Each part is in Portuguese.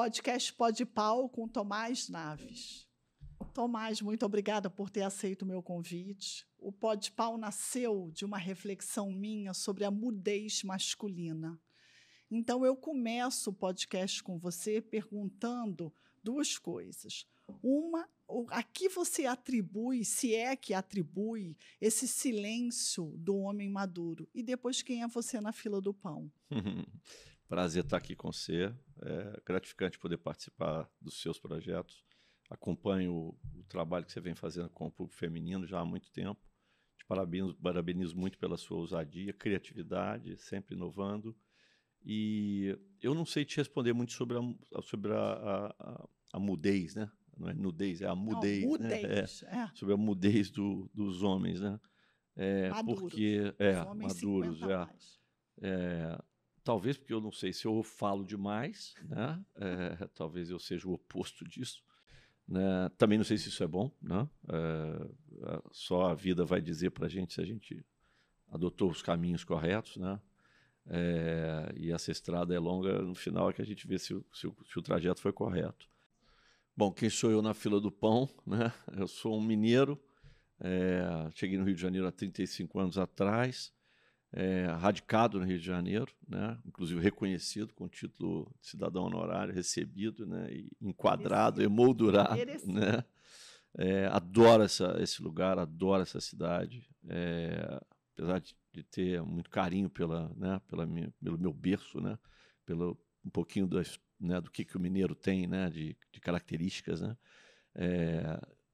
podcast Pode Pau com Tomás Naves. Tomás, muito obrigada por ter aceito o meu convite. O Pode Pau nasceu de uma reflexão minha sobre a mudez masculina. Então, eu começo o podcast com você perguntando duas coisas. Uma, a que você atribui, se é que atribui, esse silêncio do homem maduro? E depois, quem é você na fila do pão? Prazer estar aqui com você. É gratificante poder participar dos seus projetos. Acompanho o trabalho que você vem fazendo com o público feminino já há muito tempo. Te parabenizo muito pela sua ousadia, criatividade, sempre inovando. E eu não sei te responder muito sobre a mudez, né? Não é nudez, é a mudez. Não, mudez, né? Sobre a mudez dos homens, né? Maduros. Porque, os homens maduros, 50 mais. Talvez porque eu não sei se eu falo demais, né? Talvez eu seja o oposto disso. Né? Também não sei se isso é bom, né? Só a vida vai dizer para a gente se a gente adotou os caminhos corretos, né? E essa estrada é longa, no final é que a gente vê se o trajeto foi correto. Bom, quem sou eu na fila do pão, né? Eu sou um mineiro, cheguei no Rio de Janeiro há 35 anos atrás, radicado no Rio de Janeiro, né? Inclusive reconhecido com o título de cidadão honorário, recebido, né? E enquadrado, emoldurado. Né? Adoro esse lugar, adoro essa cidade, apesar de ter muito carinho pelo meu berço, né? Pelo um pouquinho do que o mineiro tem, né? de características, né?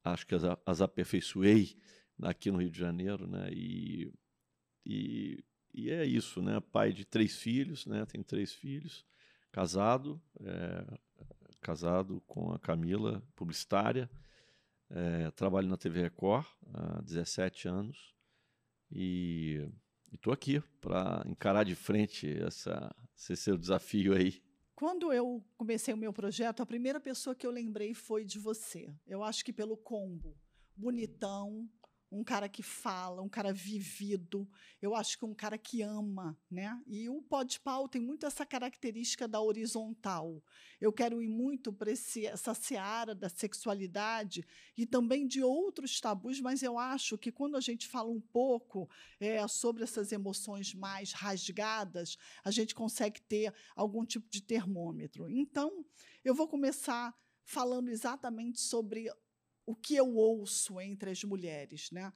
Acho que as aperfeiçoei aqui no Rio de Janeiro, né? E é isso, né? Pai de 3 filhos, né? Tenho 3 filhos, casado com a Camila, publicitária, trabalho na TV Record há 17 anos e estou aqui para encarar de frente esse seu desafio aí. Quando eu comecei o meu projeto, a primeira pessoa que eu lembrei foi de você. Eu acho que pelo combo, bonitão, um cara que fala, um cara vivido, eu acho que um cara que ama, né? E o Pode Pau tem muito essa característica da horizontal. Eu quero ir muito para essa seara da sexualidade e também de outros tabus, mas eu acho que quando a gente fala um pouco sobre essas emoções mais rasgadas, a gente consegue ter algum tipo de termômetro. Então, eu vou começar falando exatamente sobre o que eu ouço entre as mulheres, né?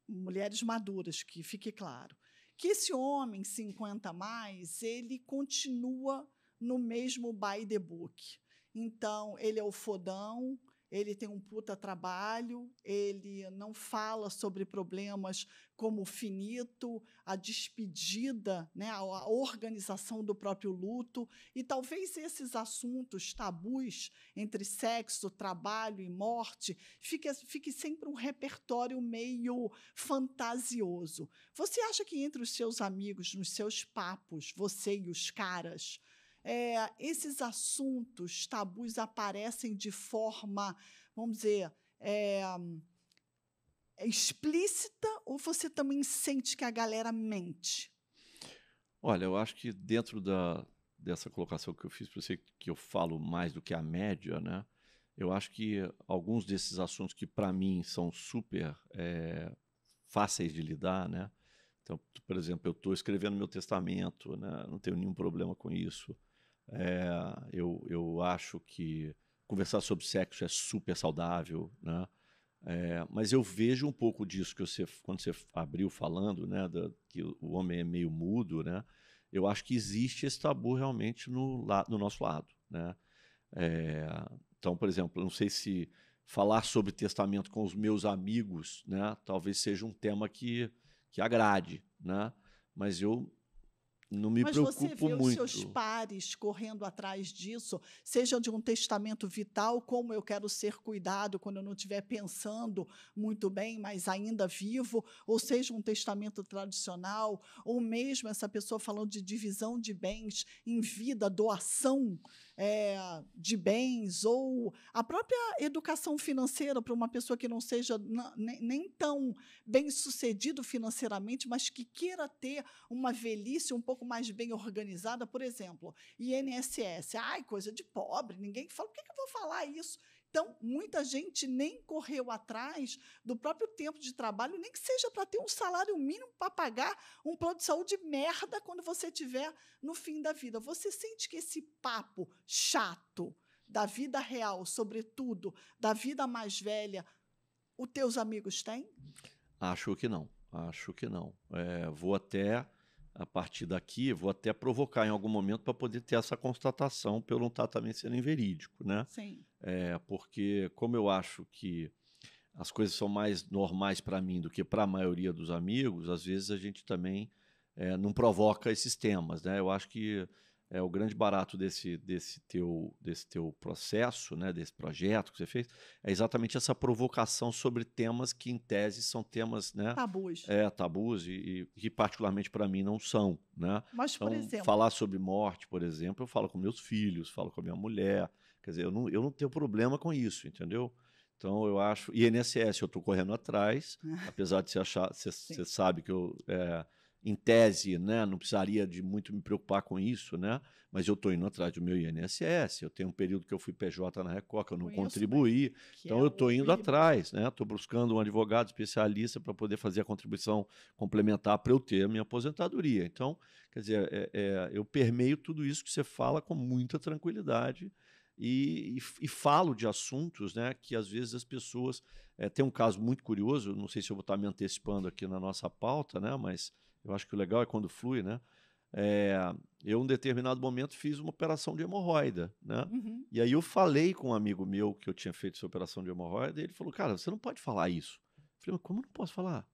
Mulheres maduras, que fique claro, que esse homem 50 a mais, ele continua no mesmo by the book. Então, ele é o fodão, ele tem um puta trabalho, ele não fala sobre problemas como o finito, a despedida, né, a organização do próprio luto, e talvez esses assuntos tabus entre sexo, trabalho e morte fique sempre um repertório meio fantasioso. Você acha que entre os seus amigos, nos seus papos, você e os caras, esses assuntos tabus aparecem de forma, vamos dizer, explícita, ou você também sente que a galera mente? Olha, eu acho que dentro dessa colocação que eu fiz para você, que eu falo mais do que a média, né? Eu acho que alguns desses assuntos que para mim são super fáceis de lidar, né? Então, por exemplo, eu estou escrevendo meu testamento, né? Não tenho nenhum problema com isso. Eu acho que conversar sobre sexo é super saudável, né? Mas eu vejo um pouco disso que quando você abriu falando, né, que o homem é meio mudo, né? Eu acho que existe esse tabu realmente no nosso lado, né? Então, por exemplo, eu não sei se falar sobre testamento com os meus amigos, né, talvez seja um tema que agrade, né? Mas eu não me preocupo muito. Mas você vê os seus pares correndo atrás disso, seja de um testamento vital, como eu quero ser cuidado quando eu não estiver pensando muito bem, mas ainda vivo, ou seja um testamento tradicional, ou mesmo essa pessoa falando de divisão de bens em vida, doação. de bens, ou a própria educação financeira para uma pessoa que não seja nem tão bem-sucedido financeiramente, mas que queira ter uma velhice um pouco mais bem organizada, por exemplo, INSS. Ai, coisa de pobre, ninguém fala. Por que eu vou falar isso? Então, muita gente nem correu atrás do próprio tempo de trabalho, nem que seja para ter um salário mínimo para pagar um plano de saúde merda quando você estiver no fim da vida. Você sente que esse papo chato da vida real, sobretudo da vida mais velha, os teus amigos têm? Acho que não. Acho que não. Vou até, a partir daqui, vou até provocar em algum momento para poder ter essa constatação, para eu não estar também sendo inverídico, né? Sim. Porque, como eu acho que as coisas são mais normais para mim do que para a maioria dos amigos, às vezes a gente também não provoca esses temas, né? Eu acho que o grande barato desse teu processo, né, desse projeto que você fez, é exatamente essa provocação sobre temas que, em tese, são temas, né, Tabus. tabus e que, particularmente para mim, não são, né? Mas, por Então, exemplo, falar sobre morte, por exemplo, eu falo com meus filhos, falo com a minha mulher, quer dizer, eu não tenho problema com isso, entendeu? Então, eu acho... INSS, eu estou correndo atrás, apesar de você sabe que eu... em tese, né, não precisaria de muito me preocupar com isso, né? Mas eu estou indo atrás do meu INSS. Eu tenho um período que eu fui PJ na Record, que eu não contribuí. Então, eu estou indo atrás, né? Estou buscando um advogado especialista para poder fazer a contribuição complementar para eu ter a minha aposentadoria. Então, quer dizer, eu permeio tudo isso que você fala com muita tranquilidade e falo de assuntos, né, que às vezes as pessoas... tem um caso muito curioso, não sei se eu vou estar me antecipando aqui na nossa pauta, né, mas... Eu acho que o legal é quando flui, né? Eu, em um determinado momento, fiz uma operação de hemorroida, né? Uhum. E aí eu falei com um amigo meu que eu tinha feito essa operação de hemorroida e ele falou, cara, você não pode falar isso. Eu falei, mas como eu não posso falar?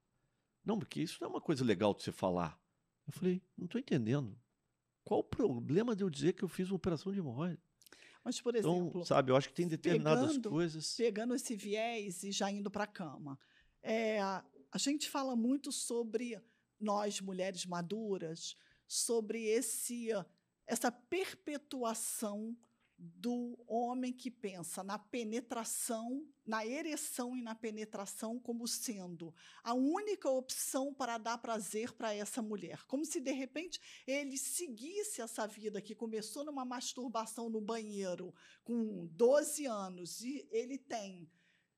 Não, porque isso não é uma coisa legal de você falar. Eu falei, não estou entendendo. Qual o problema de eu dizer que eu fiz uma operação de hemorroida? Mas, por Então, exemplo, sabe, eu acho que tem determinadas coisas... Pegando esse viés e já indo para a cama, a gente fala muito sobre nós, mulheres maduras, sobre essa perpetuação do homem que pensa na penetração, na ereção e na penetração como sendo a única opção para dar prazer para essa mulher. Como se, de repente, ele seguisse essa vida que começou numa masturbação no banheiro com 12 anos e ele tem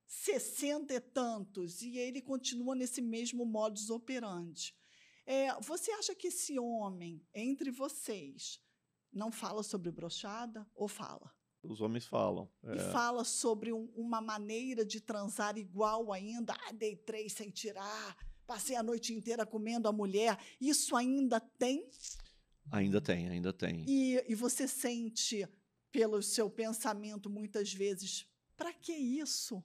60 e tantos e ele continua nesse mesmo modus operandi. Você acha que esse homem, entre vocês, não fala sobre brochada ou fala? Os homens falam. E fala sobre uma maneira de transar igual ainda? Dei 3 sem tirar, passei a noite inteira comendo a mulher. Isso ainda tem? Ainda tem, ainda tem. E você sente, pelo seu pensamento, muitas vezes, para que isso?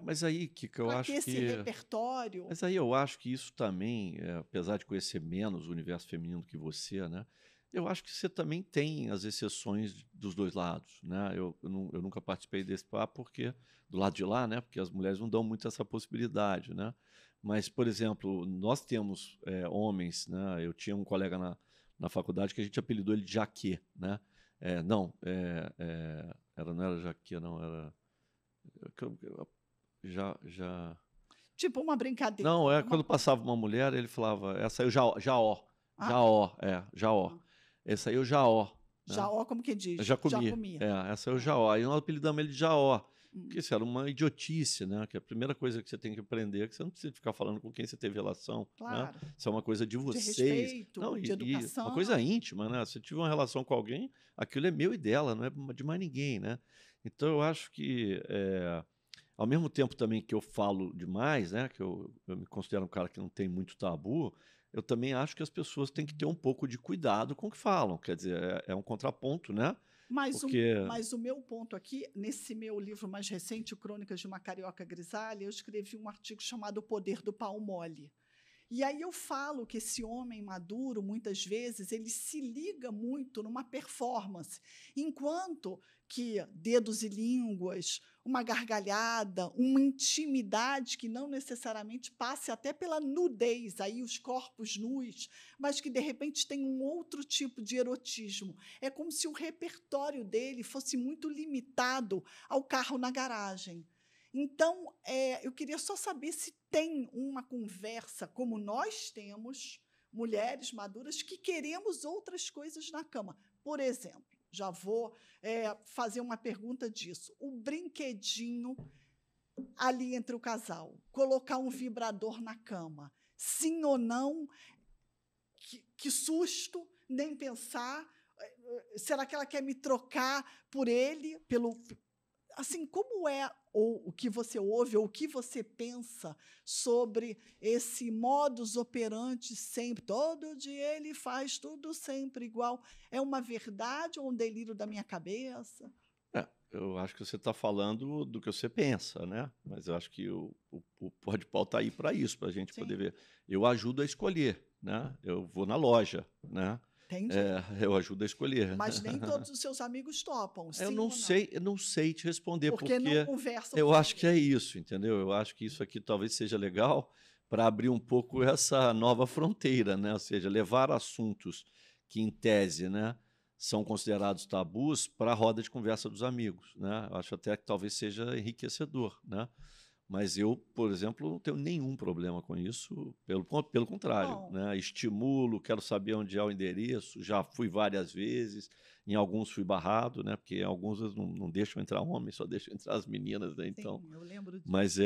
Mas aí, Kika, eu acho que... esse repertório... Mas aí eu acho que isso também, apesar de conhecer menos o universo feminino que você, né? Eu acho que você também tem as exceções dos dois lados, né? Eu nunca participei desse papo porque do lado de lá, né? Porque as mulheres não dão muito essa possibilidade, né? Mas, por exemplo, nós temos homens, né? Eu tinha um colega na faculdade que a gente apelidou ele de Jaque, né? Não era Jaque, não, era... Já... Tipo uma brincadeira. Não, quando passava uma mulher, ele falava, essa aí o Jaó. Jaó. Essa aí o Jaó. Né? Jaó, como que diz? Eu já comi. Essa é o Jaó. Aí nós apelidamos ele de Jaó. Porque isso era uma idiotice, né? Que a primeira coisa que você tem que aprender é que você não precisa ficar falando com quem você teve relação. Claro. Né? Isso é uma coisa de vocês. De respeito, não, de educação. Uma coisa íntima, né? Se tiver uma relação com alguém, aquilo é meu e dela, não é de mais ninguém, né? Então eu acho que... ao mesmo tempo também que eu falo demais, né, que eu me considero um cara que não tem muito tabu, eu também acho que as pessoas têm que ter um pouco de cuidado com o que falam. Quer dizer, é um contraponto, né? Mas o meu ponto aqui, nesse meu livro mais recente, o Crônicas de uma Carioca Grisalha, eu escrevi um artigo chamado O Poder do Pau Mole. E aí eu falo que esse homem maduro, muitas vezes, ele se liga muito numa performance, enquanto que dedos e línguas, uma gargalhada, uma intimidade que não necessariamente passe até pela nudez, aí os corpos nus, mas que de repente tem um outro tipo de erotismo. É como se o repertório dele fosse muito limitado ao carro na garagem. Então, eu queria só saber se tem uma conversa como nós temos, mulheres maduras, que queremos outras coisas na cama. Por exemplo, já vou fazer uma pergunta disso. O brinquedinho ali entre o casal, colocar um vibrador na cama, sim ou não? Que susto, nem pensar. Será que ela quer me trocar por ele, assim, como é ou o que você ouve ou o que você pensa sobre esse modus operandi sempre? Todo dia ele faz tudo sempre igual. É uma verdade ou um delírio da minha cabeça? Eu acho que você está falando do que você pensa, né? Mas eu acho que o Pode Pau está aí para isso, para a gente poder Sim, ver. Eu ajudo a escolher, né? Eu vou na loja, né? entendi. Eu ajudo a escolher. Mas nem todos os seus amigos topam, Eu sim não ou não? sei, eu não sei te responder, Porque não porque conversam eu acho sobre. que é isso, entendeu? Eu acho que isso aqui talvez seja legal para abrir um pouco essa nova fronteira, né? Ou seja, levar assuntos que, em tese, né, são considerados tabus para a roda de conversa dos amigos, né? Eu acho até que talvez seja enriquecedor, né? Mas eu, por exemplo, não tenho nenhum problema com isso, pelo Que contrário, bom. né? Estimulo, quero saber onde é o endereço, já fui várias vezes, em alguns fui barrado, né? Porque em alguns eles não deixam entrar homens, só deixam entrar as meninas, né? Então, Sim, eu lembro disso. mas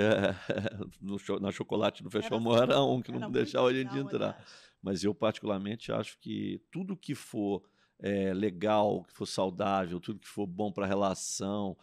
na Chocolate no Era Fechou assim, era um que não era muito deixava a gente legal, entrar. aliás. Mas eu, particularmente, acho que tudo que for legal, que for saudável, tudo que for bom para a relação,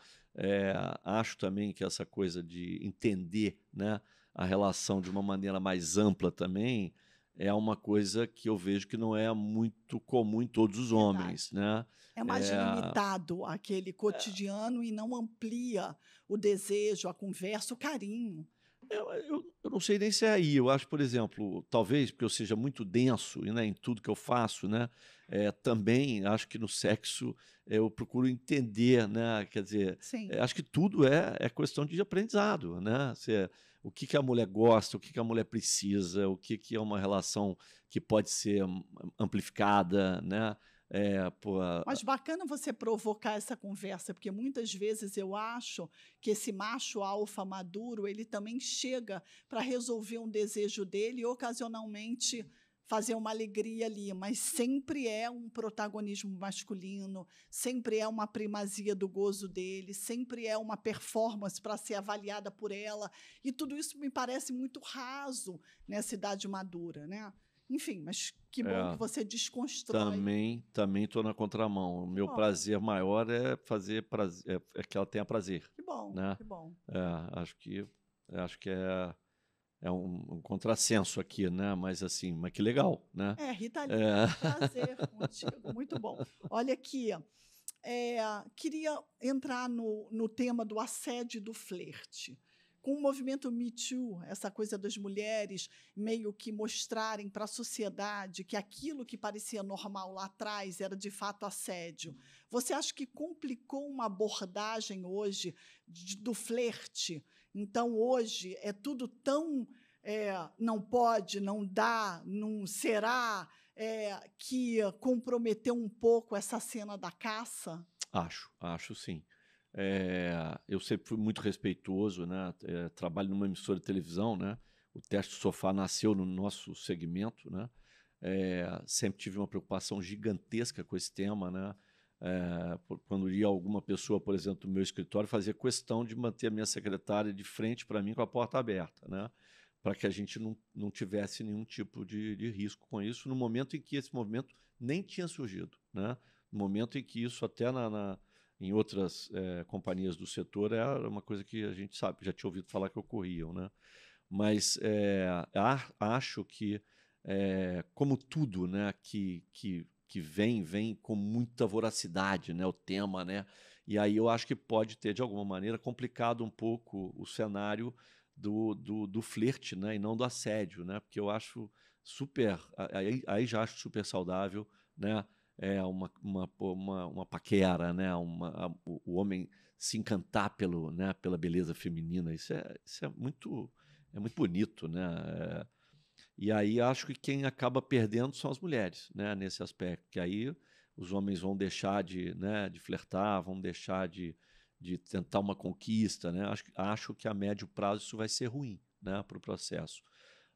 acho também que essa coisa de entender, né, a relação de uma maneira mais ampla também é uma coisa que eu vejo que não é muito comum em todos os homens, Verdade. né? É mais É, limitado aquele cotidiano e não amplia o desejo, a conversa, o carinho. eu não sei nem se é aí. Eu acho, por exemplo, talvez porque eu seja muito denso, né, em tudo que eu faço, né, também acho que no sexo eu procuro entender, né, quer dizer, Sim, acho que tudo é questão de aprendizado, né? O que que a mulher gosta, o que que a mulher precisa, o que que é uma relação que pode ser amplificada, né? Pô, mas bacana você provocar essa conversa, porque muitas vezes eu acho que esse macho alfa maduro, ele também chega para resolver um desejo dele e ocasionalmente fazer uma alegria ali, mas sempre é um protagonismo masculino, sempre é uma primazia do gozo dele, sempre é uma performance para ser avaliada por ela, e tudo isso me parece muito raso nessa idade madura, né? Enfim, mas que bom que é, você desconstrói. também estou na contramão. O Que meu bom. prazer maior é fazer prazer, é que ela tenha prazer, Que bom, né? que bom. Acho que é um contrassenso aqui, né? Mas assim, mas que legal, né? Rita Lee, É, um prazer contigo, muito bom. Olha aqui, queria entrar no tema do assédio e do flerte. Com o movimento Me Too, essa coisa das mulheres meio que mostrarem para a sociedade que aquilo que parecia normal lá atrás era de fato assédio. Você acha que complicou uma abordagem hoje do flerte? Então, hoje é tudo tão não pode, não dá, não será, que comprometeu um pouco essa cena da caça? acho sim. Eu sempre fui muito respeitoso, né? Trabalho numa emissora de televisão, né? O Teste do Sofá nasceu no nosso segmento, né? Sempre tive uma preocupação gigantesca com esse tema, né? Quando ia alguma pessoa, por exemplo, do meu escritório, fazia questão de manter a minha secretária de frente para mim com a porta aberta, né? Para que a gente não tivesse nenhum tipo de risco com isso, no momento em que esse movimento nem tinha surgido, né? No momento em que isso até em outras companhias do setor era uma coisa que a gente sabe, já tinha ouvido falar que ocorriam, né? Mas acho que, como tudo, né, que vem com muita voracidade, né, o tema, né? E aí eu acho que pode ter, de alguma maneira, complicado um pouco o cenário do flerte, né, e não do assédio, né? Porque eu acho super, aí já acho super saudável, né? Uma paquera, né? O homem se encantar pela beleza feminina. Isso é muito bonito, né? E aí acho que quem acaba perdendo são as mulheres, né, nesse aspecto, que aí os homens vão deixar de flertar, vão deixar de tentar uma conquista, né? Acho que a médio prazo isso vai ser ruim, né, para o processo.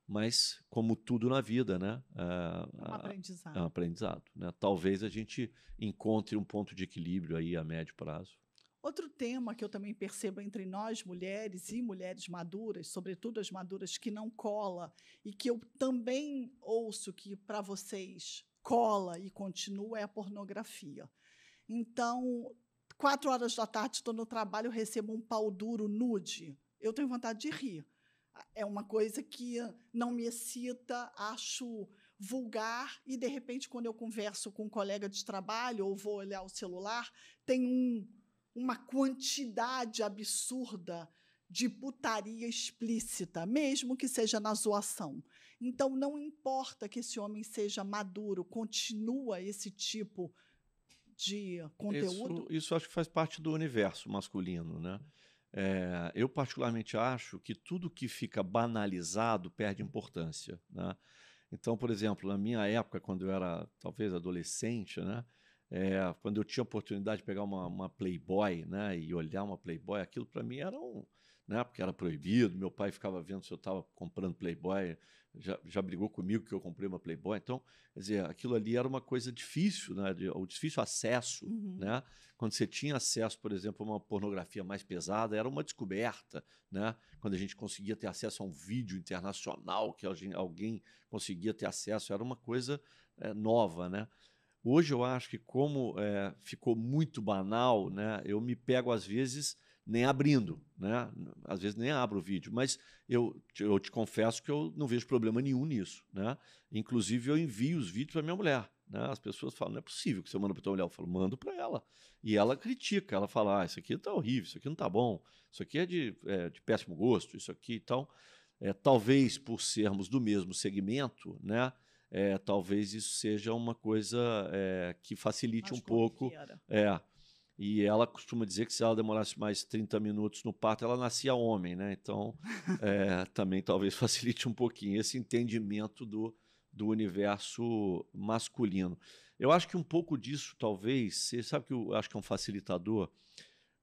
Mas, como tudo na vida, né, É um aprendizado. é um aprendizado, né? Talvez a gente encontre um ponto de equilíbrio aí a médio prazo. Outro tema que eu também percebo entre nós, mulheres e mulheres maduras, sobretudo as maduras, que não cola, e que eu também ouço que para vocês cola e continua, é a pornografia. Então, 4 horas da tarde, estou no trabalho, recebo um pau duro nude. Eu tenho vontade de rir. É uma coisa que não me excita, acho vulgar, e, de repente, quando eu converso com um colega de trabalho ou vou olhar o celular, tem uma quantidade absurda de putaria explícita, mesmo que seja na zoação. Então, não importa que esse homem seja maduro, continua esse tipo de conteúdo? Isso acho que faz parte do universo masculino, né? Eu particularmente acho que tudo que fica banalizado perde importância, né? Então, por exemplo, na minha época, quando eu era talvez adolescente, né? Quando eu tinha a oportunidade de pegar uma Playboy, né, e olhar uma Playboy, aquilo para mim era né, porque era proibido, meu pai ficava vendo se eu estava comprando Playboy, já brigou comigo que eu comprei uma Playboy, então, quer dizer, aquilo ali era uma coisa difícil, né, o difícil acesso, né, quando você tinha acesso, por exemplo, a uma pornografia mais pesada, era uma descoberta, né, quando a gente conseguia ter acesso a um vídeo internacional, que alguém conseguia ter acesso, era uma coisa nova, né. Hoje eu acho que como ficou muito banal, né, eu me pego às vezes nem abrindo, né, às vezes nem abro o vídeo, mas eu te confesso que eu não vejo problema nenhum nisso, né, inclusive eu envio os vídeos para minha mulher, né, as pessoas falam, não é possível que você manda para tua mulher, eu falo, mando para ela, e ela critica, ela fala, isso aqui está horrível, isso aqui não está bom, isso aqui é de péssimo gosto, isso aqui, então, talvez por sermos do mesmo segmento, né, talvez isso seja uma coisa que facilite Mais um pouco. corriqueira. E ela costuma dizer que se ela demorasse mais 30 minutos no parto, ela nascia homem, né? Então, também talvez facilite um pouquinho esse entendimento do universo masculino. Eu acho que um pouco disso, talvez, você sabe que eu acho que é um facilitador.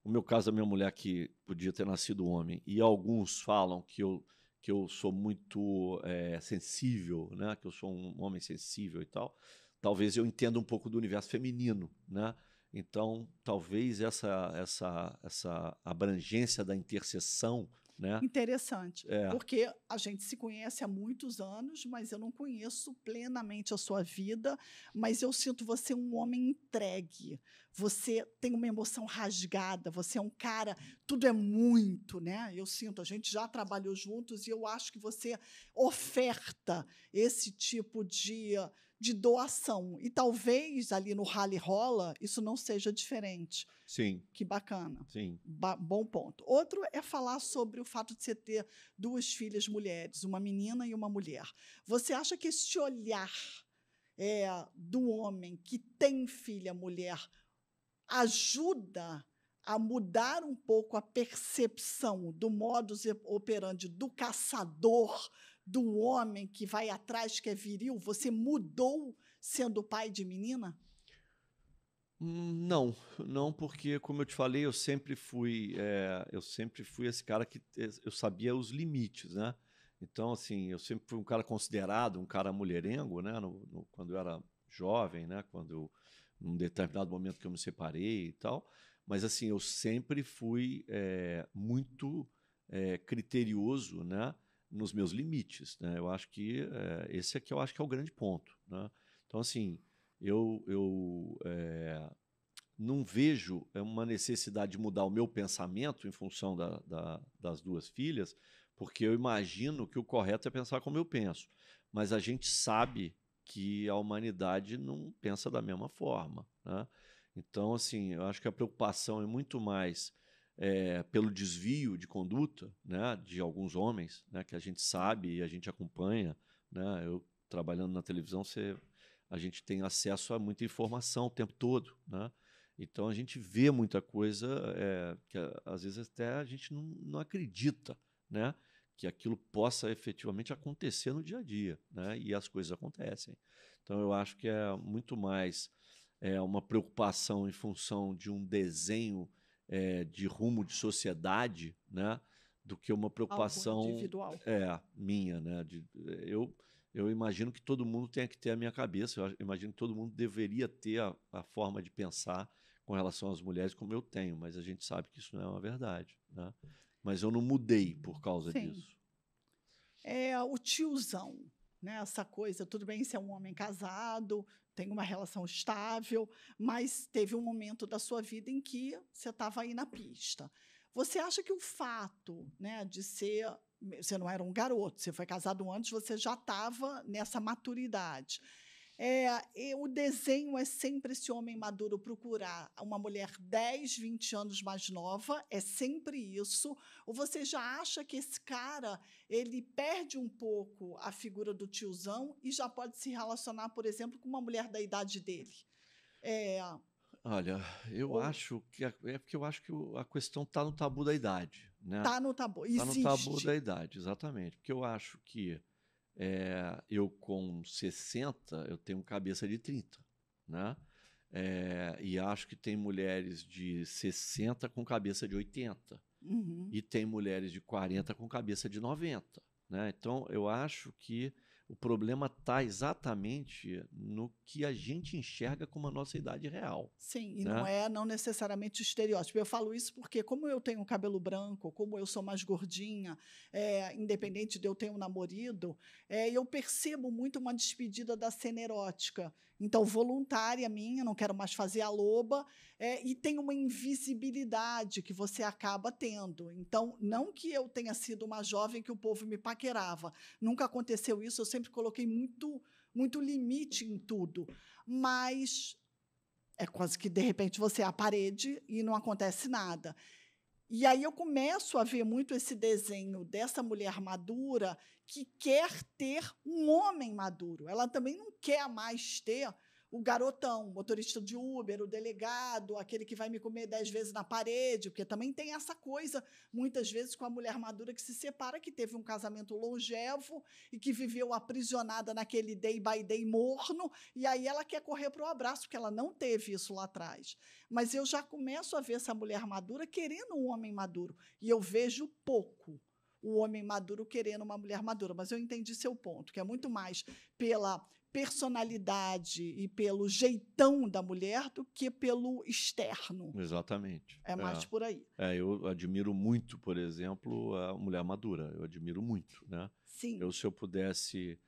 No meu caso, a minha mulher que podia ter nascido homem, e alguns falam que eu sou muito sensível, né? Que eu sou um homem sensível e tal. Talvez eu entenda um pouco do universo feminino, né? Então, talvez essa abrangência da interseção, né? Interessante, porque a gente se conhece há muitos anos, mas eu não conheço plenamente a sua vida, mas eu sinto você um homem entregue, você tem uma emoção rasgada, você é um cara, tudo é muito, né? Eu sinto, a gente já trabalhou juntos e eu acho que você oferta esse tipo de doação. E talvez ali no Rally Rola isso não seja diferente. Sim. Que bacana. Sim. Bom ponto. Outro é falar sobre o fato de você ter 2 filhas mulheres, uma menina e uma mulher. Você acha que esse olhar do homem que tem filha mulher ajuda a mudar um pouco a percepção do modus operandi do caçador, do homem que vai atrás, que é viril? Você mudou sendo pai de menina? Não, porque, como eu te falei, eu sempre fui esse cara que eu sabia os limites, né? Então, assim, eu sempre fui um cara considerado um cara mulherengo, né? Quando eu era jovem, né? Num determinado momento que eu me separei e tal. Mas, assim, eu sempre fui muito criterioso, né? Nos meus limites, né? Eu acho que esse aqui eu acho que é o grande ponto, né? Então, assim, eu não vejo uma necessidade de mudar o meu pensamento em função das 2 filhas, porque eu imagino que o correto é pensar como eu penso. Mas a gente sabe que a humanidade não pensa da mesma forma, né? Então, assim, eu acho que a preocupação é muito mais pelo desvio de conduta, né, de alguns homens, né, que a gente sabe e a gente acompanha, né? Eu trabalhando na televisão, a gente tem acesso a muita informação o tempo todo, né? Então, a gente vê muita coisa que, às vezes, até a gente não acredita, né? Que aquilo possa efetivamente acontecer no dia a dia, né? E as coisas acontecem. Então, eu acho que é muito mais uma preocupação em função de um desenho de rumo de sociedade, né? Do que uma Algo preocupação individual. minha, né? Eu imagino que todo mundo tenha que ter a minha cabeça, eu imagino que todo mundo deveria ter a forma de pensar com relação às mulheres como eu tenho, mas a gente sabe que isso não é uma verdade, né? Mas eu não mudei por causa Sim. disso. É o tiozão, né? Essa coisa, tudo bem ser um homem casado, tem uma relação estável, mas teve um momento da sua vida em que você estava aí na pista. Você acha que o fato, né, de ser, você não era um garoto, você foi casado antes, você já estava nessa maturidade. E o desenho é sempre esse homem maduro procurar uma mulher 10, 20 anos mais nova, é sempre isso. Ou você já acha que esse cara ele perde um pouco a figura do tiozão e já pode se relacionar, por exemplo, com uma mulher da idade dele? É, Olha, eu ou acho que porque eu acho que a questão está no tabu da idade, né? tá no tabu, Está no tabu da existe. idade, exatamente. Porque eu acho que eu com 60, eu tenho cabeça de 30, né? E acho que tem mulheres de 60 com cabeça de 80. Uhum. E tem mulheres de 40 com cabeça de 90, né? Então, eu acho que o problema está exatamente no que a gente enxerga como a nossa idade real, Sim, e né? não necessariamente o estereótipo. Eu falo isso porque, como eu tenho cabelo branco, como eu sou mais gordinha, independente de eu ter um namorado, eu percebo muito uma despedida da cena erótica. Então, voluntária minha, não quero mais fazer a loba, e tem uma invisibilidade que você acaba tendo. Então, não que eu tenha sido uma jovem que o povo me paquerava, nunca aconteceu isso, eu sempre coloquei muito limite em tudo, mas é quase que, de repente, você é a parede e não acontece nada. E aí eu começo a ver muito esse desenho dessa mulher madura que quer ter um homem maduro. Ela também não quer mais ter o garotão, o motorista de Uber, o delegado, aquele que vai me comer 10 vezes na parede, porque também tem essa coisa, muitas vezes, com a mulher madura que se separa, que teve um casamento longevo e que viveu aprisionada naquele day by day morno, e aí ela quer correr para o abraço, porque ela não teve isso lá atrás. Mas eu já começo a ver essa mulher madura querendo um homem maduro, e eu vejo pouco o homem maduro querendo uma mulher madura, mas eu entendi seu ponto, que é muito mais pela personalidade e pelo jeitão da mulher do que pelo externo. Exatamente. É mais por aí. Eu admiro muito, por exemplo, a mulher madura. Eu admiro muito, né? Sim. Se eu pudesse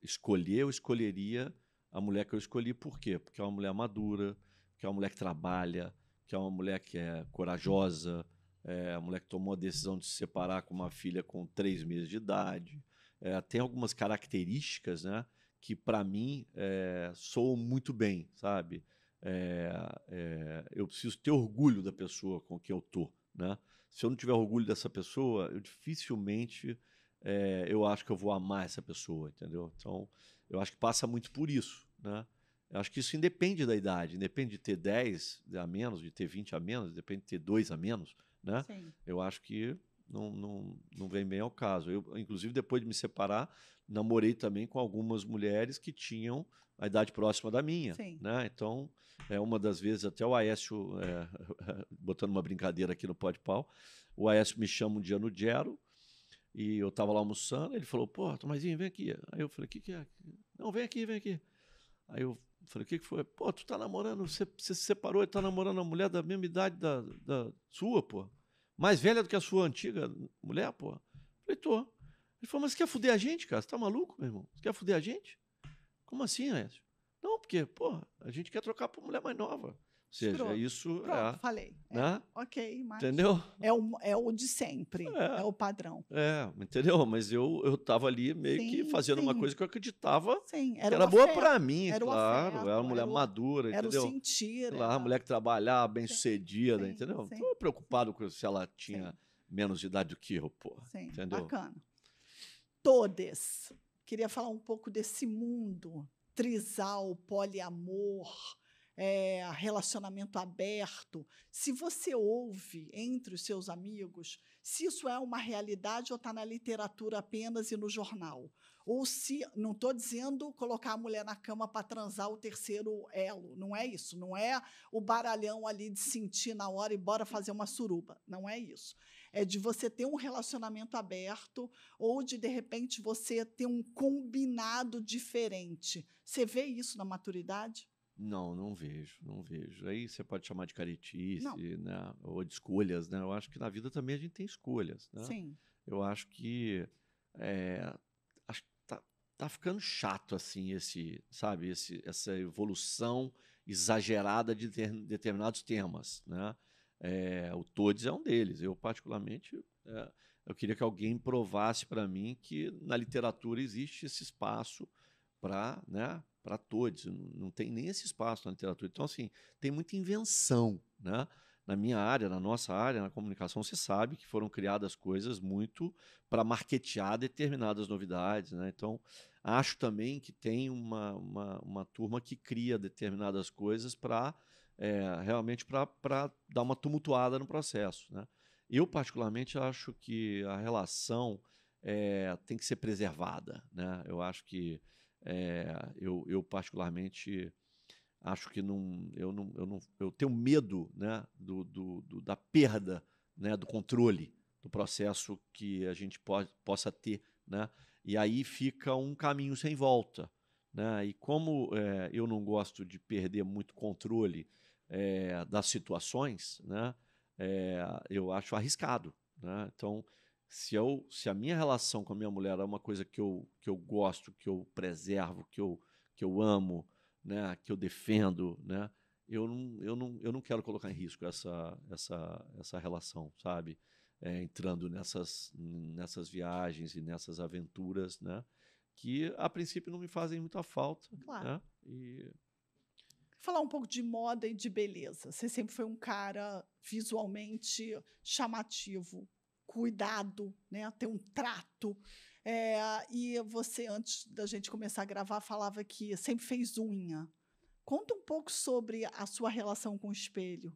escolher, eu escolheria a mulher que eu escolhi. Por quê? Porque é uma mulher madura, que é uma mulher que trabalha, que é uma mulher que é corajosa, uma mulher que tomou a decisão de se separar com uma filha com 3 meses de idade. Tem algumas características, né, que, para mim, soam muito bem, sabe? Eu preciso ter orgulho da pessoa com quem eu tô, né? Se eu não tiver orgulho dessa pessoa, eu dificilmente eu acho que eu vou amar essa pessoa, entendeu? Então, eu acho que passa muito por isso, né? Eu acho que isso independe da idade, independe de ter 10 a menos, de ter 20 a menos, depende de ter 2 a menos, né? Sim. Eu acho que não vem bem ao caso. Eu, inclusive, depois de me separar, namorei também com algumas mulheres que tinham a idade próxima da minha, Sim. né? Então, uma das vezes, até o Aécio, botando uma brincadeira aqui no Pode Pau, o Aécio me chama um dia no Gero, e eu estava lá almoçando, ele falou, pô, Tomazinho, vem aqui. Aí eu falei, o que é? Não, vem aqui, vem aqui. Aí eu falei, o que foi? Pô, tu tá namorando, você se separou e tá namorando uma mulher da mesma idade da sua, pô. Mais velha do que a sua antiga mulher, pô. Eu falei, tô. Ele falou, mas você quer fuder a gente, cara? Você tá maluco, meu irmão? Você quer fuder a gente? Como assim, Aécio? Não, porque, pô, a gente quer trocar por mulher mais nova. Ou seja, Pronto. isso Pronto, falei. né? Ok, mas Entendeu? é o de sempre, é o padrão. Entendeu? Mas eu tava ali meio que fazendo uma coisa que eu acreditava que era boa para mim, era claro. afeto, Era uma mulher madura, era entendeu? o sentir. Sei lá, uma mulher que trabalhava, bem-sucedida, sim, entendeu? Não sim. estava preocupado com se ela tinha menos de idade do que eu, pô. Sim, entendeu? bacana. Todes. Queria falar um pouco desse mundo trisal, poliamor. relacionamento aberto, se você ouve entre os seus amigos, se isso é uma realidade ou está na literatura apenas e no jornal. Ou se, não estou dizendo colocar a mulher na cama para transar o terceiro elo, não é isso, não é o baralhão ali de sentir na hora e bora fazer uma suruba, não é isso. É de você ter um relacionamento aberto ou de repente, você ter um combinado diferente. Você vê isso na maturidade? Não, não vejo, não vejo. Aí você pode chamar de Não. caretice, né? Ou de escolhas, né? Eu acho que na vida também a gente tem escolhas, né? Sim. Eu acho que acho que tá ficando chato assim sabe, essa evolução exagerada de determinados temas, né? O Todes é um deles. Eu particularmente eu queria que alguém provasse para mim que na literatura existe esse espaço para, né, para todos. Não tem nem esse espaço na literatura. Então, assim, tem muita invenção, né? Na minha área, na nossa área, na comunicação, você sabe que foram criadas coisas muito para marketear determinadas novidades, né? Então, acho também que tem uma turma que cria determinadas coisas para realmente para dar uma tumultuada no processo, né? Eu, particularmente, acho que a relação tem que ser preservada, né? Eu acho que eu particularmente acho que eu tenho medo, né, da perda, né, do controle do processo que a gente possa ter, né? E aí fica um caminho sem volta, né? E como eu não gosto de perder muito controle das situações, né? Eu acho arriscado, né? Então, se a minha relação com a minha mulher é uma coisa que eu gosto, que eu preservo, que eu amo, né, que eu defendo, né, eu não quero colocar em risco essa relação, sabe? Entrando nessas viagens e nessas aventuras, né, que a princípio não me fazem muita falta, Claro. né? E Falar um pouco de moda e de beleza. Você sempre foi um cara visualmente chamativo, cuidado, né? Ter um trato. E você, antes da gente começar a gravar, falava que sempre fez unha. Conta um pouco sobre a sua relação com o espelho.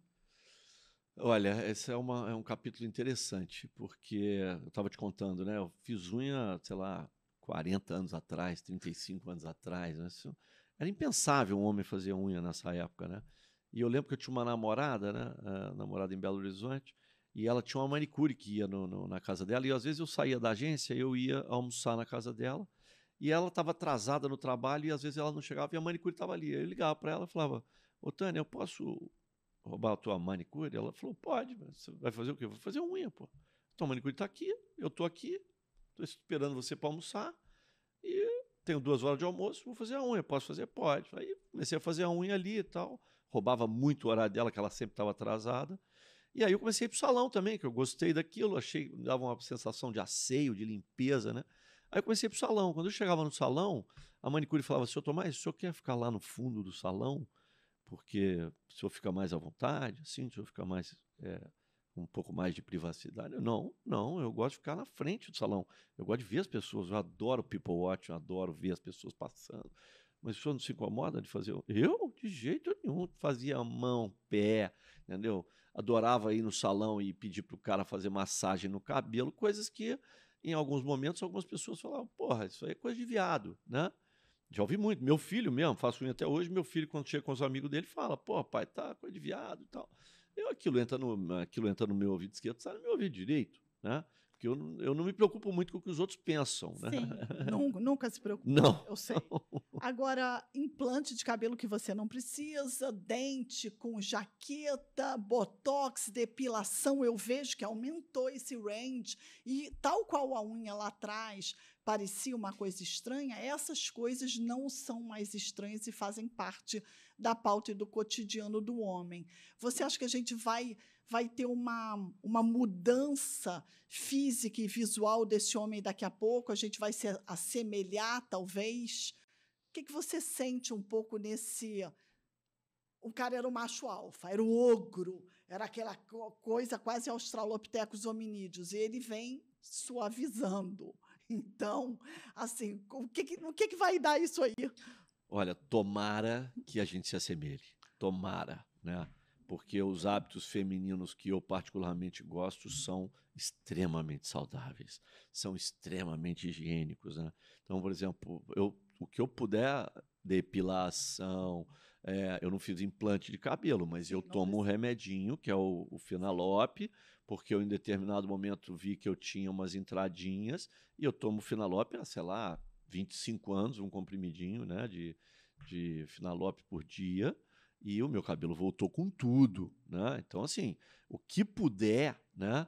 olha, esse é um capítulo interessante, porque eu estava te contando, né? Eu fiz unha, sei lá, 40 anos atrás, 35 anos atrás, né? Era impensável um homem fazer unha nessa época, né? E eu lembro que eu tinha uma namorada, né? Namorada em Belo Horizonte, e ela tinha uma manicure que ia na casa dela, e às vezes eu saía da agência, eu ia almoçar na casa dela, e ela estava atrasada no trabalho, e às vezes ela não chegava, e a manicure estava ali. Eu ligava para ela e falava: Ô, Tânia, eu posso roubar a tua manicure? Ela falou: pode, mas você vai fazer o quê? Eu vou fazer unha, pô. Tua manicure está aqui, eu estou aqui, estou esperando você para almoçar e tenho 2 horas de almoço, vou fazer a unha. Posso fazer? Pode. Aí comecei a fazer a unha ali e tal. Roubava muito o horário dela, que ela sempre estava atrasada. E aí eu comecei a ir pro salão também, que eu gostei daquilo, achei, dava uma sensação de asseio, de limpeza, né? Aí eu comecei a ir pro salão. Quando eu chegava no salão, a manicure falava: Senhor Tomás, o senhor quer ficar lá no fundo do salão? Porque o senhor fica mais à vontade, assim, o senhor fica mais, um pouco mais de privacidade. Não, eu gosto de ficar na frente do salão. Eu gosto de ver as pessoas, eu adoro people watching, eu adoro ver as pessoas passando. Mas o senhor não se incomoda de fazer? Eu, de jeito nenhum, fazia mão, pé, entendeu? Adorava ir no salão e pedir para o cara fazer massagem no cabelo, coisas que, em alguns momentos, algumas pessoas falavam: porra, isso aí é coisa de viado, né? Já ouvi muito. Meu filho mesmo, faço unha até hoje, meu filho, quando chega com os amigos dele, fala: pô, pai, tá coisa de viado e tal. Aquilo entra no meu ouvido esquerdo, sai no meu ouvido direito, né? Porque eu não me preocupo muito com o que os outros pensam, né? Sim, nunca se preocupe, Não. eu sei. Agora, implante de cabelo que você não precisa, dente com jaqueta, botox, depilação, eu vejo que aumentou esse range. E tal qual a unha lá atrás parecia uma coisa estranha, essas coisas não são mais estranhas e fazem parte da pauta e do cotidiano do homem. Você acha que a gente vai ter uma mudança física e visual desse homem daqui a pouco? A gente vai se assemelhar, talvez? O que você sente um pouco nesse... O cara era o macho alfa, era o ogro, era aquela coisa quase Australopithecus hominídeos, e ele vem suavizando. Então, assim, o que vai dar isso aí? Olha, tomara que a gente se assemelhe. Tomara, né? Porque os hábitos femininos que eu particularmente gosto são extremamente saudáveis, são extremamente higiênicos, né? Então, por exemplo, o que eu puder, depilação, eu não fiz implante de cabelo, mas Sim, eu não tomo um precisa. remedinho, que é o Finalop, porque eu em determinado momento vi que eu tinha umas entradinhas, e eu tomo Finalop há, sei lá, 25 anos, um comprimidinho, né, de Finalop por dia, e o meu cabelo voltou com tudo, né? Então, assim, o que puder, né,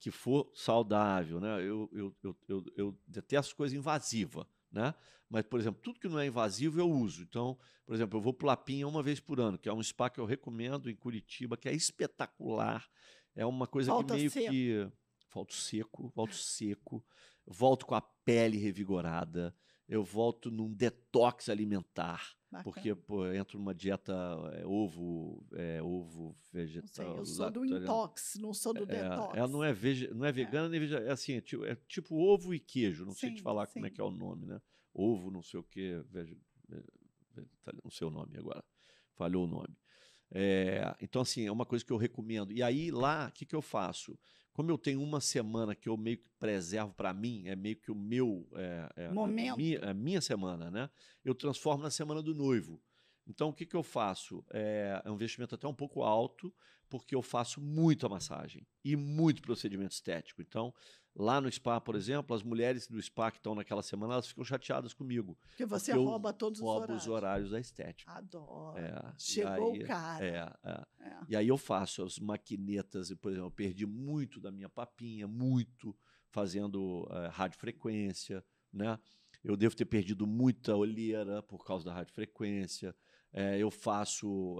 que for saudável, né? Eu detesto coisa invasiva, né? Mas, por exemplo, tudo que não é invasivo eu uso. Então, por exemplo, eu vou para o Lapinha uma vez por ano, que é um spa que eu recomendo em Curitiba, que é espetacular. É uma coisa que Volta a meio ser que volto seco, volto com a pele revigorada, eu volto num detox alimentar, porque bacana. pô, eu entro numa dieta ovo Não sei, vegetal, eu sou do lactariano. intox, não sou do Ela detox. não é É, vegana nem vegetariana, é tipo ovo e queijo, não sei te sim, falar como é sim. que é o nome, né? Ovo, não sei o que, não sei o nome agora, falhou o nome. Então, assim, é uma coisa que eu recomendo. E aí, lá, o que, que eu faço? Como eu tenho uma semana que eu meio que preservo para mim, é meio que o meu, Momento. a minha semana, né? Eu transformo na semana do noivo. Então, o que, que eu faço? É um investimento até um pouco alto, porque eu faço muita massagem e muito procedimento estético. Então, lá no spa, por exemplo, as mulheres do spa que estão naquela semana, elas ficam chateadas comigo, Porque você porque eu rouba todos os roubo os horários. horários da estética. Adoro. É, e Chegou o aí, cara. é, é. É. E aí eu faço as maquinetas, por exemplo, eu perdi muito da minha papinha, muito, fazendo radiofrequência, né? Eu devo ter perdido muita olheira por causa da radiofrequência. Eu faço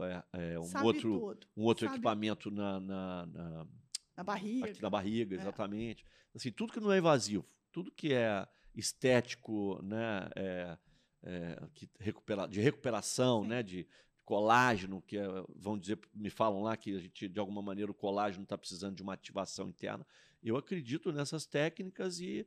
Sabe tudo. um outro Sabe tudo. equipamento Na aqui na barriga. barriga, É. exatamente. Assim, tudo que não é invasivo, tudo que é estético, né? De recuperação, Sim. né? De colágeno, vão dizer, me falam lá que a gente, de alguma maneira, o colágeno está precisando de uma ativação interna. Eu acredito nessas técnicas e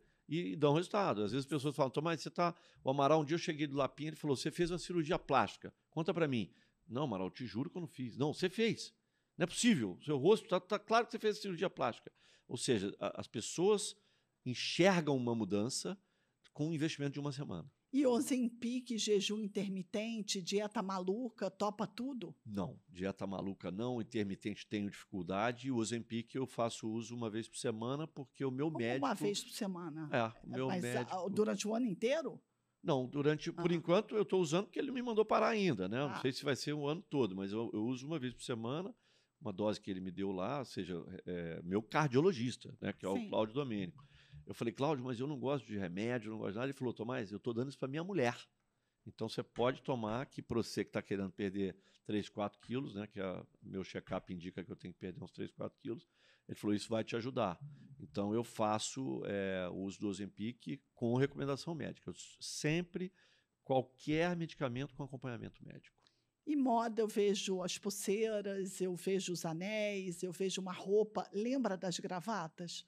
dão resultado. Às vezes as pessoas falam, Tomás, você tá. O Amaral, um dia eu cheguei do Lapinha, ele falou: você fez uma cirurgia plástica. Conta para mim. Não, Amaral, te juro que eu não fiz. Não, você fez. Não é possível. O seu rosto tá claro que você fez a cirurgia plástica. Ou seja, as pessoas enxergam uma mudança com um investimento de uma semana. E Ozempic, jejum intermitente, dieta maluca, topa tudo? Não, dieta maluca não, intermitente tenho dificuldade, e o Ozempic eu faço uso uma vez por semana, porque o meu Como uma médico, vez por semana? o meu Mas médico, durante o ano inteiro? não, por Ah, enquanto eu estou usando porque ele me mandou parar ainda, né? Não ah, sei se vai ser o ano todo, mas eu uso uma vez por semana, uma dose que ele me deu lá, ou seja, meu cardiologista, né, que é o sim. Cláudio Domênico. Eu falei, Cláudio, mas eu não gosto de remédio, não gosto de nada. Ele falou, Tomás, eu estou dando isso para minha mulher. Então você pode tomar, que para você que está querendo perder 3, 4 quilos, né, que meu check-up indica que eu tenho que perder uns 3, 4 quilos, ele falou, isso vai te ajudar. Então eu faço o uso do Ozempic com recomendação médica. Sempre, qualquer medicamento com acompanhamento médico. E moda, eu vejo as pulseiras, eu vejo os anéis, eu vejo uma roupa. Lembra das gravatas?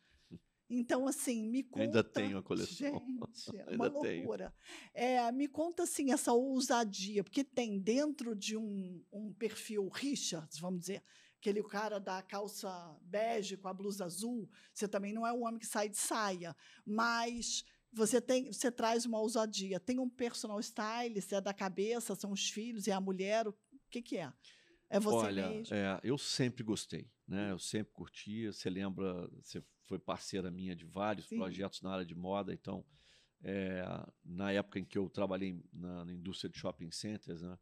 Então, assim, me Eu ainda conta. tenho a coleção. Gente, é uma Ainda tenho. loucura. Me conta, assim, essa ousadia, porque tem dentro de um perfil Richards, vamos dizer, aquele cara da calça bege com a blusa azul, você também não é um homem que sai de saia, mas você traz uma ousadia. Tem um personal stylist, é da cabeça, são os filhos, é a mulher, o que que é? É você Olha, mesmo? eu sempre gostei, né? Eu sempre curti. Você lembra, você foi parceira minha de vários Sim. projetos na área de moda, então é, na época em que eu trabalhei na indústria de shopping centers, né,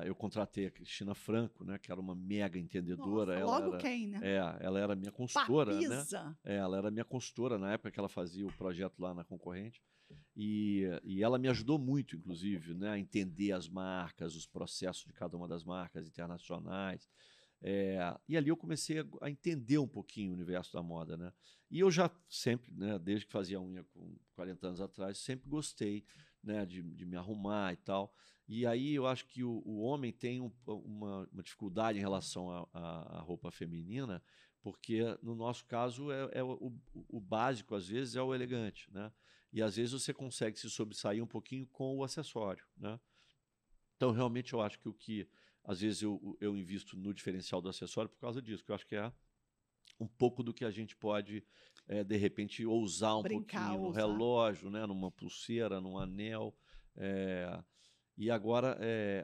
eu contratei a Cristina Franco, né, que era uma mega entendedora. Nossa, logo quem, né? Ela era minha consultora, né? Papisa. Ela era minha consultora na época que ela fazia o projeto lá na concorrente. E ela me ajudou muito, inclusive, né, a entender as marcas, os processos de cada uma das marcas internacionais. E ali eu comecei a entender um pouquinho o universo da moda, né? E eu já sempre, né, desde que fazia unha com 40 anos atrás, sempre gostei, né, de me arrumar e tal. E aí eu acho que o homem tem uma dificuldade em relação à roupa feminina, porque no nosso caso o básico, às vezes, é o elegante, né? E às vezes você consegue se sobressair um pouquinho com o acessório, né? Então, realmente, eu acho que o que às vezes eu invisto no diferencial do acessório por causa disso, que eu acho que é um pouco do que a gente pode, de repente, ousar um Brincar, pouquinho no ousar. relógio, né? Numa pulseira, num anel. E agora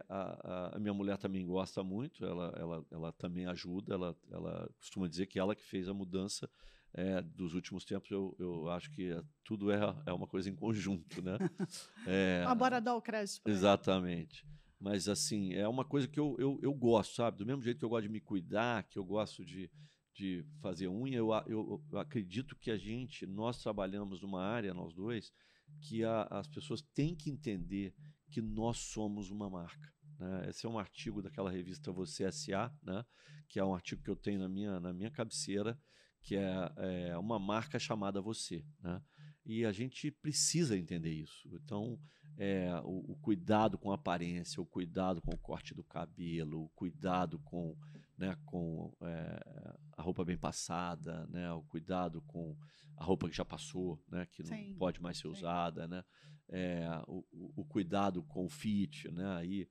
a minha mulher também gosta muito, ela também ajuda, ela costuma dizer que ela que fez a mudança dos últimos tempos. Eu acho que tudo é uma coisa em conjunto, né? Mas bora dar o crédito para ela. Exatamente. Mas, assim, é uma coisa que eu gosto, sabe? Do mesmo jeito que eu gosto de me cuidar, que eu gosto de fazer unha, eu acredito que nós trabalhamos numa área, nós dois, que as pessoas têm que entender que nós somos uma marca, né? Esse é um artigo daquela revista Você S.A., né? Que é um artigo que eu tenho na minha cabeceira, que é uma marca chamada Você, né? E a gente precisa entender isso. Então, o cuidado com a aparência, o cuidado com o corte do cabelo, o cuidado com, né, a roupa bem passada, né, o cuidado com a roupa que já passou, né, que não Sim, pode mais ser sim. usada, né, o cuidado com o fit, né, aí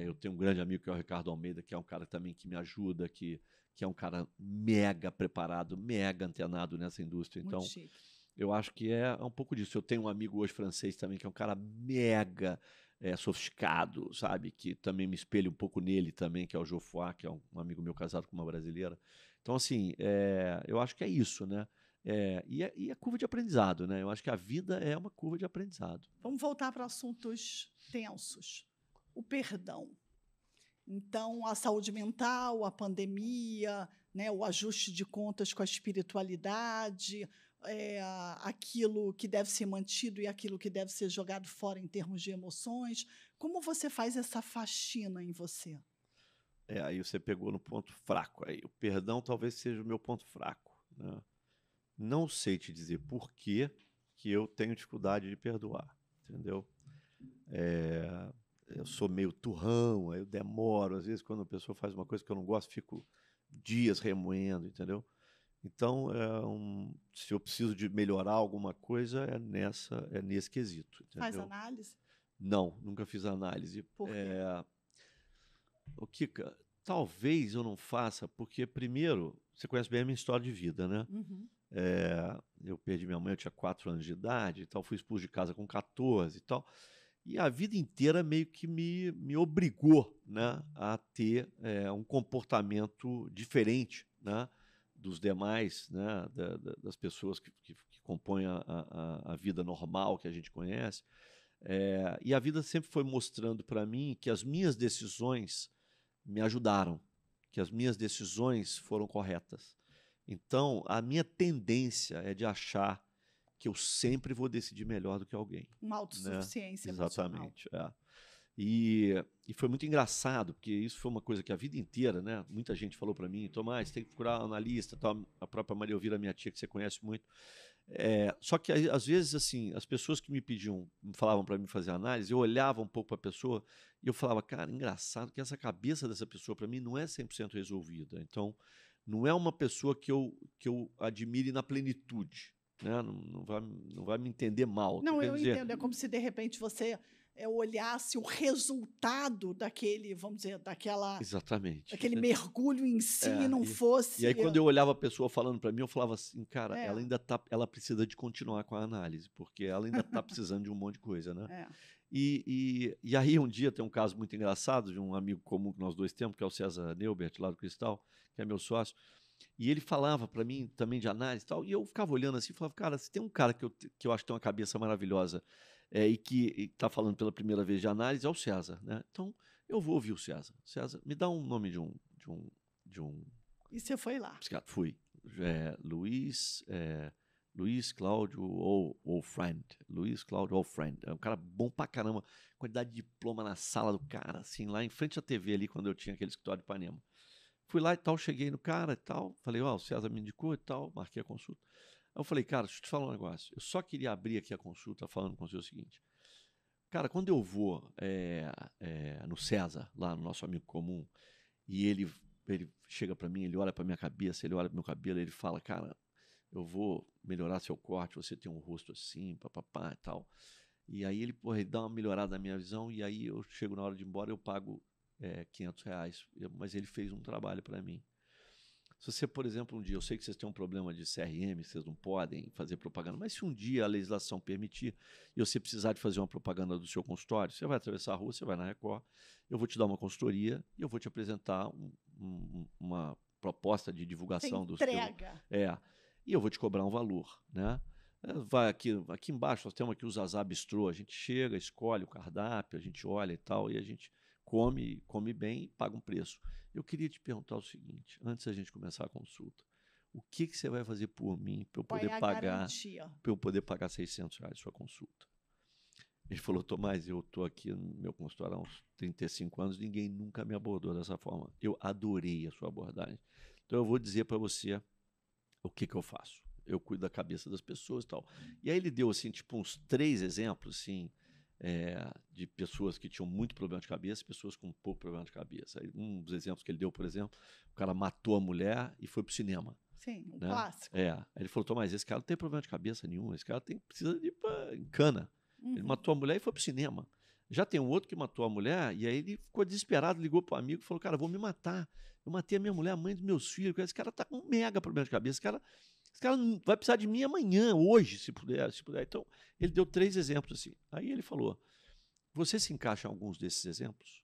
eu tenho um grande amigo que é o Ricardo Almeida, que é um cara também que me ajuda, que é um cara mega preparado, mega antenado nessa indústria. Muito Então, chique. eu acho que é um pouco disso. Eu tenho um amigo hoje francês também, que é um cara mega sofisticado, sabe? Que também me espelho um pouco nele também, que é o Geoffroy, que é um amigo meu casado com uma brasileira. Então, assim, eu acho que é isso, né? E a curva de aprendizado, né? Eu acho que a vida é uma curva de aprendizado. Vamos voltar para assuntos tensos. O perdão. Então, a saúde mental, a pandemia, né, o ajuste de contas com a espiritualidade, aquilo que deve ser mantido e aquilo que deve ser jogado fora em termos de emoções. Como você faz essa faxina em você? Aí você pegou no ponto fraco. Aí o perdão talvez seja o meu ponto fraco, né? Não sei te dizer por que eu tenho dificuldade de perdoar, entendeu? Eu sou meio turrão, aí eu demoro. Às vezes, quando a pessoa faz uma coisa que eu não gosto, fico dias remoendo, entendeu? Então, se eu preciso de melhorar alguma coisa, é nesse quesito, Faz entendeu? análise? Não, nunca fiz análise. Por quê? O Kika, talvez eu não faça, porque, primeiro, você conhece bem a minha história de vida, né? Uhum. Eu perdi minha mãe, eu tinha 4 anos de idade e tal, fui expulso de casa com 14 e tal. E a vida inteira meio que me obrigou, né, a ter um comportamento diferente, né, dos demais, né, das pessoas que compõem a vida normal que a gente conhece. E a vida sempre foi mostrando para mim que as minhas decisões me ajudaram, que as minhas decisões foram corretas. Então, a minha tendência é de achar que eu sempre vou decidir melhor do que alguém. Uma Né? autossuficiência emocional. Exatamente. E foi muito engraçado, porque isso foi uma coisa que a vida inteira, né? Muita gente falou para mim, Tomás, tem que procurar analista, tal. A própria Maria Elvira, minha tia, que você conhece muito. Só que às vezes, assim, as pessoas que me falavam para mim fazer análise, eu olhava um pouco para a pessoa e eu falava, cara, engraçado que essa cabeça dessa pessoa para mim não é 100% resolvida. Então, não é uma pessoa que eu admire na plenitude, né? Não vai me entender mal. Não, eu entendo. É como se, de repente, você olhasse o resultado daquele, vamos dizer, Exatamente. daquele mergulho em si e não fosse... E aí, quando eu olhava a pessoa falando para mim, eu falava assim, cara, É. ela precisa de continuar com a análise, porque ela ainda está precisando de um monte de coisa, né? É. E aí, um dia, tem um caso muito engraçado de um amigo comum que nós dois temos, que é o César Neubert, lá do Cristal, que é meu sócio, e ele falava para mim também de análise e tal, e eu ficava olhando assim e falava, cara, se tem um cara que eu acho que tem uma cabeça maravilhosa e que está falando pela primeira vez de análise, é o César, né? Então, eu vou ouvir o César. César, me dá um nome de um E você foi lá. Fui. Luiz Cláudio Olfriend. Luiz Cláudio Olfriend. É um cara bom pra caramba. Quantidade de diploma na sala do cara, assim, lá em frente à TV ali, quando eu tinha aquele escritório de Ipanema. Fui lá e tal, cheguei no cara e tal. Falei, o César me indicou e tal, marquei a consulta. Aí eu falei, cara, deixa eu te falar um negócio. Eu só queria abrir aqui a consulta falando com você o seguinte. Cara, quando eu vou no César, lá no nosso amigo comum, e ele chega para mim, ele olha para minha cabeça, ele olha para meu cabelo, ele fala, cara, eu vou melhorar seu corte, você tem um rosto assim, papapá e tal. E aí ele dá uma melhorada na minha visão, e aí eu chego na hora de ir embora, eu pago R$ 500, mas ele fez um trabalho para mim. Se você, por exemplo, um dia, eu sei que vocês têm um problema de CRM, vocês não podem fazer propaganda, mas se um dia a legislação permitir e você precisar de fazer uma propaganda do seu consultório, você vai atravessar a rua, você vai na Record, eu vou te dar uma consultoria e eu vou te apresentar uma proposta de divulgação do seu... Entrega. E eu vou te cobrar um valor, né? Vai aqui embaixo, nós temos aqui o Zazá Bistrô, a gente chega, escolhe o cardápio, a gente olha e tal, e a gente come bem e paga um preço. Eu queria te perguntar o seguinte, antes da gente começar a consulta, o que você vai fazer por mim para eu poder pagar R$ 600 sua consulta? Ele falou, Tomás, eu estou aqui no meu consultório há uns 35 anos, ninguém nunca me abordou dessa forma. Eu adorei a sua abordagem. Então eu vou dizer para você o que eu faço. Eu cuido da cabeça das pessoas e tal. E aí ele deu assim, tipo, uns 3 exemplos assim, de pessoas que tinham muito problema de cabeça e pessoas com pouco problema de cabeça. Aí, um dos exemplos que ele deu, por exemplo, o cara matou a mulher e foi pro cinema. Sim, um né? clássico. Aí ele falou, Tomás, esse cara não tem problema de cabeça nenhum, esse cara precisa de ir pra cana. Ele matou a mulher e foi pro cinema. Já tem um outro que matou a mulher e aí ele ficou desesperado, ligou pro amigo e falou, cara, vou me matar. Eu matei a minha mulher, a mãe dos meus filhos. Esse cara tá com um mega problema de cabeça. Esse cara vai precisar de mim amanhã, hoje, se puder. Então, ele deu 3 exemplos assim. Aí ele falou, você se encaixa em alguns desses exemplos?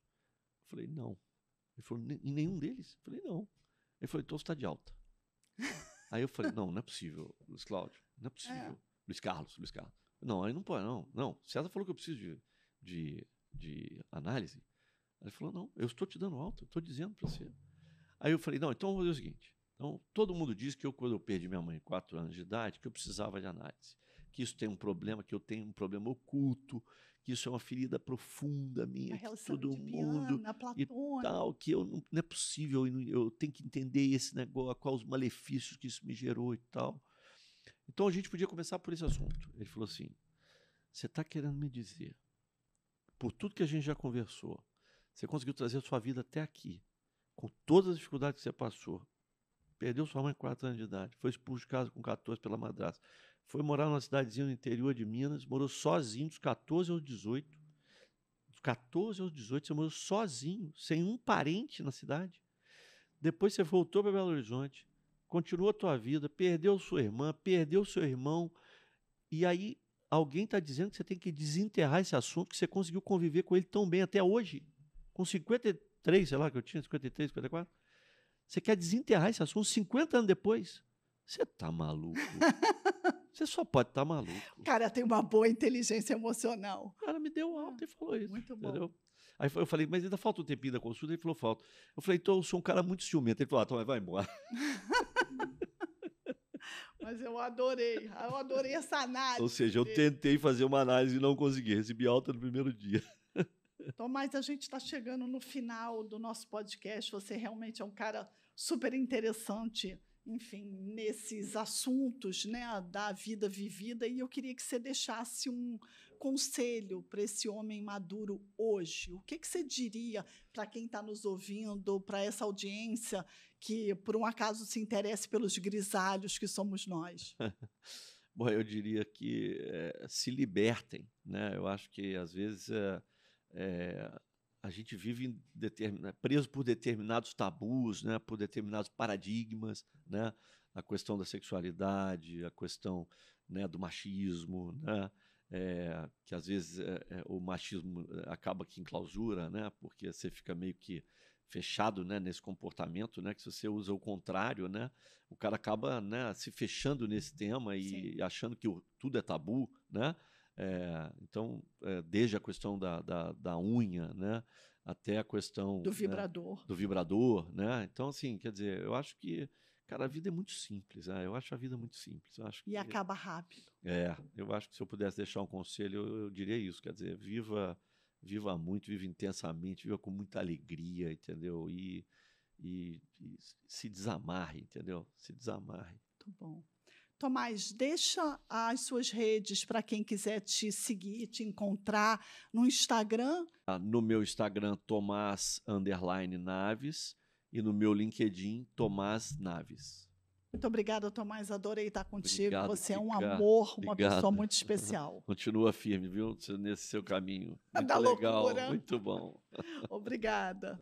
Eu falei, não. Ele falou, em nenhum deles? Eu falei, não. Ele falou, então você está de alta. Aí eu falei, não é possível, Luiz Cláudio, não é possível. Luiz Carlos. Não, aí não pode, não. César falou que eu preciso de análise. Aí ele falou, não, eu estou te dando alta, eu estou dizendo para você. Aí eu falei, não, então eu vou fazer o seguinte. Então, todo mundo diz que quando eu perdi minha mãe 4 anos de idade, que eu precisava de análise. Que isso tem um problema, que eu tenho um problema oculto, que isso é uma ferida profunda minha, que todo mundo e tal, que não é possível, eu tenho que entender esse negócio, quais os malefícios que isso me gerou e tal. Então, a gente podia começar por esse assunto. Ele falou assim, você está querendo me dizer, por tudo que a gente já conversou, você conseguiu trazer a sua vida até aqui, com todas as dificuldades que você passou, perdeu sua mãe com 4 anos de idade, foi expulso de casa com 14 pela madrasta, foi morar numa cidadezinha no interior de Minas, morou sozinho dos 14 aos 18. Dos 14 aos 18 você morou sozinho, sem um parente na cidade. Depois você voltou para Belo Horizonte, continuou a tua vida, perdeu sua irmã, perdeu seu irmão, e aí alguém está dizendo que você tem que desenterrar esse assunto, que você conseguiu conviver com ele tão bem até hoje, com 53, sei lá, que eu tinha, 53, 54. Você quer desenterrar esse assunto 50 anos depois? Você tá maluco. Você só pode estar maluco. O cara tem uma boa inteligência emocional. O cara me deu alta e falou isso. Muito bom. Entendeu? Aí eu falei, mas ainda falta um tempinho da consulta? Ele falou, falta. Eu falei, então eu sou um cara muito ciumento. Ele falou, então vai embora. Mas eu adorei essa análise. Ou seja, eu tentei fazer uma análise e não consegui. Recebi alta no primeiro dia. Tomás, a gente está chegando no final do nosso podcast. Você realmente é um cara super interessante, enfim, nesses assuntos, né, da vida vivida. E eu queria que você deixasse um conselho para esse homem maduro hoje. O que você diria para quem está nos ouvindo, para essa audiência que, por um acaso, se interesse pelos grisalhos que somos nós? Bom, eu diria que se libertem, né? Eu acho que, às vezes, a gente vive preso por determinados tabus, né? Por determinados paradigmas, né? A questão da sexualidade, a questão, né, do machismo, né? Que às vezes o machismo acaba aqui em clausura, né? Porque você fica meio que fechado, né, nesse comportamento, né? Que se você usa o contrário, né? O cara acaba, né, se fechando nesse tema e Sim. achando que tudo é tabu, né? Então, desde a questão da unha, né, até a questão do vibrador. Né, do vibrador, né? Então, assim, quer dizer, eu acho que, cara, a vida é muito simples, né? Eu acho a vida muito simples. Eu acho e acaba rápido. Eu acho que se eu pudesse deixar um conselho, eu diria isso, quer dizer, viva muito, viva intensamente, viva com muita alegria, entendeu? E se desamarre, entendeu? Se desamarre. Muito bom. Tomás, deixa as suas redes para quem quiser te seguir, te encontrar no Instagram. No meu Instagram, Tomás _Naves, e no meu LinkedIn, Tomás Naves. Muito obrigada, Tomás. Adorei estar contigo. Obrigado, Você é um Kika. amor, uma Obrigado. pessoa muito especial. Continua firme, viu? Nesse seu caminho. Muito Da legal, loucura. muito bom. Obrigada.